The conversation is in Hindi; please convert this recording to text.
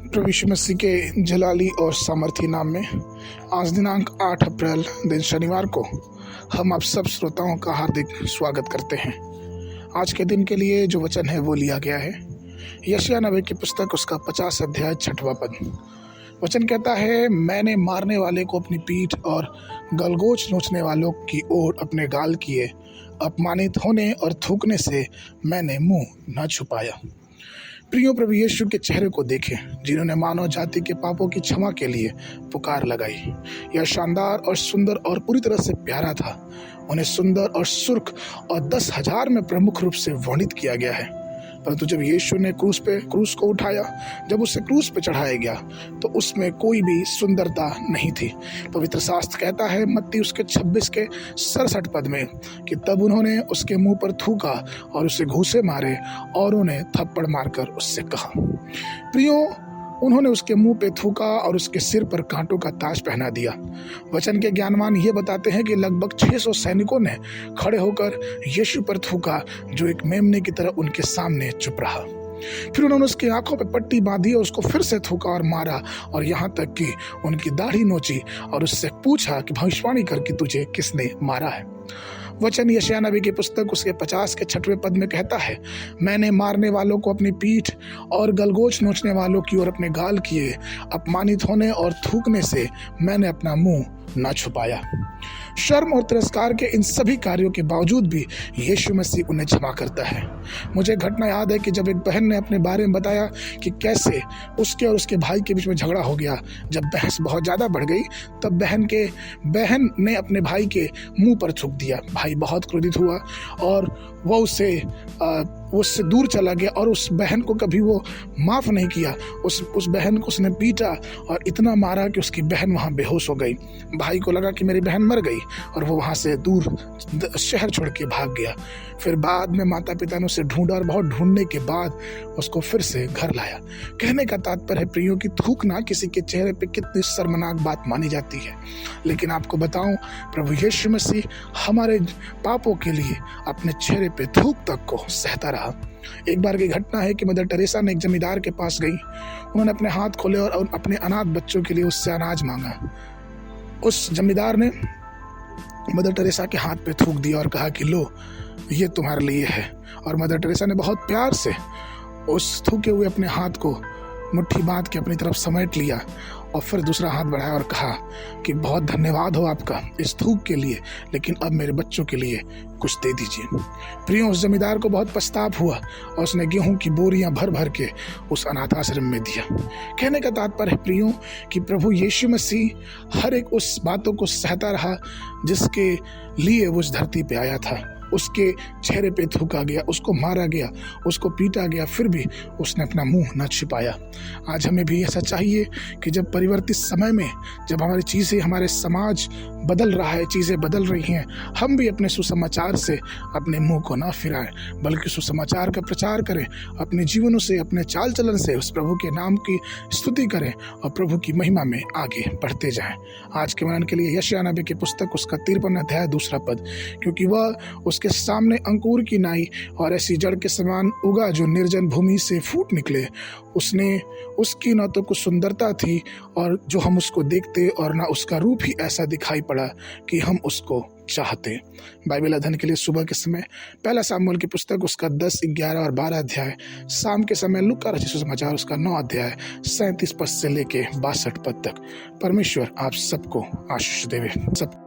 प्रभु यीशु मसीह के जलाली और सामर्थी नाम में आज दिनांक 8 अप्रैल दिन शनिवार को हम आप सब श्रोताओं का हार्दिक स्वागत करते हैं। आज के दिन के लिए जो वचन है वो लिया गया है यशायाह नबी की पुस्तक उसका 50 अध्याय 6वां पद। वचन कहता है, मैंने मारने वाले को अपनी पीठ और गलगोच नोचने वालों की ओर अपने गाल किए, अपमानित होने और थूकने से मैंने मुंह न छुपाया। प्रियो, प्रभु यीशु के चेहरे को देखें जिन्होंने मानव जाति के पापों की क्षमा के लिए पुकार लगाई। यह शानदार और सुंदर और पूरी तरह से प्यारा था। उन्हें सुंदर और सुर्ख और 10,000 में प्रमुख रूप से वर्णित किया गया है। परंतु जब यीशु ने क्रूस को उठाया, जब उसे क्रूस पे चढ़ाया गया तो उसमें कोई भी सुंदरता नहीं थी। पवित्र शास्त्र कहता है मत्ती उसके 26 के 67 पद में कि तब उन्होंने उसके मुंह पर थूका और उसे घूंसे मारे और उन्हें थप्पड़ मारकर उससे कहा। प्रियो, उन्होंने उसके मुंह पे थूका और उसके सिर पर कांटों का ताज पहना दिया। वचन के ज्ञानवान ये बताते हैं कि लगभग 600 सैनिकों ने खड़े होकर यीशु पर थूका, जो एक मेमने की तरह उनके सामने चुप रहा। फिर उन्होंने उसकी आंखों पे पट्टी बांधी और उसको फिर से थूका और मारा, और यहाँ तक कि उनकी दाढ़ी नोची और उससे पूछा कि भविष्यवाणी कर कि तुझे किसने मारा है। वचन यशायाह नबी की पुस्तक उसके 50 के 6वें पद में कहता है, मैंने मारने वालों को अपनी पीठ और गलगोच नोचने वालों की ओर अपने गाल किए, अपमानित होने और थूकने से मैंने अपना मुंह न छुपाया। शर्म और तिरस्कार के इन सभी कार्यों के बावजूद भी यीशु मसीह उन्हें क्षमा करता है। मुझे घटना याद है कि जब एक बहन ने अपने बारे में बताया कि कैसे उसके और उसके भाई के बीच में झगड़ा हो गया। जब बहस बहुत ज़्यादा बढ़ गई तब बहन ने अपने भाई के मुंह पर थूक दिया। भाई बहुत क्रोधित हुआ और वह उससे दूर चला गया और उस बहन को कभी वो माफ़ नहीं किया। उस बहन को उसने पीटा और इतना मारा कि उसकी बहन वहाँ बेहोश हो गई। भाई को लगा कि मेरी बहन मर गई और वो वहाँ से दूर शहर छोड़ के भाग गया। फिर बाद में माता पिता ने उसे ढूंढा और बहुत ढूंढने के बाद उसको फिर से घर लाया। कहने का तात्पर्य है प्रियो कि थूकना किसी के चेहरे पे कितनी शर्मनाक बात मानी जाती है, लेकिन आपको बताऊं, प्रभु यीशु मसीह हमारे पापों के लिए अपने चेहरे पे थूक तक को सहता रहा। एक बार की घटना है कि मदर टेरेसा ने एक जमींदार के पास गई। उन्होंने अपने हाथ खोले और अपने अनाथ बच्चों के लिए उससे अनाज मांगा। उस जमींदार ने मदर टेरेसा के हाथ पे थूक दिया और कहा कि लो, ये तुम्हारे लिए है। और मदर टेरेसा ने बहुत प्यार से उस थूके हुए अपने हाथ को मुट्ठी बांध के अपनी तरफ समेट लिया और फिर दूसरा हाथ बढ़ाया और कहा कि बहुत धन्यवाद हो आपका इस थूक के लिए, लेकिन अब मेरे बच्चों के लिए कुछ दे दीजिए। प्रियो, उस जमींदार को बहुत पछतावा हुआ और उसने गेहूं की बोरियां भर भर के उस अनाथ आश्रम में दिया। कहने का तात्पर्य है प्रियो कि प्रभु यीशु मसीह हर एक उस बातों को सहता रहा जिसके लिए वो इस धरती पे आया था। उसके चेहरे पे थूका गया, उसको मारा गया, उसको पीटा गया, फिर भी उसने अपना मुंह न छिपाया। आज हमें भी ऐसा चाहिए कि जब परिवर्तित समय में जब हमारी चीज़ें, हमारे समाज बदल रहा है, चीज़ें बदल रही हैं, हम भी अपने सुसमाचार से अपने मुंह को ना फिराएं, बल्कि सुसमाचार का प्रचार करें। अपने जीवनों से, अपने चाल चलन से उस प्रभु के नाम की स्तुति करें और प्रभु की महिमा में आगे बढ़ते जाएं। आज के मनन के लिए यशायाह नबी की पुस्तक उसका 53 अध्याय 2 पद, क्योंकि वह उसके सामने अंकुर की नाई और ऐसी जड़ के समान उगा जो निर्जन भूमि से फूट निकले। उसकी न तो कुछ सुंदरता थी और जो हम उसको देखते, और न उसका रूप ही ऐसा दिखाई पड़ा कि हम उसको चाहते। बाइबल अध्ययन के लिए सुबह के समय पहला सामुएल की पुस्तक उसका 10, 11 और 12 अध्याय, शाम के समय लूका रचित सुसमाचार उसका 9 अध्याय 37 पद से लेके 62 पद तक। परमेश्वर आप सबको आशीष देवे। सब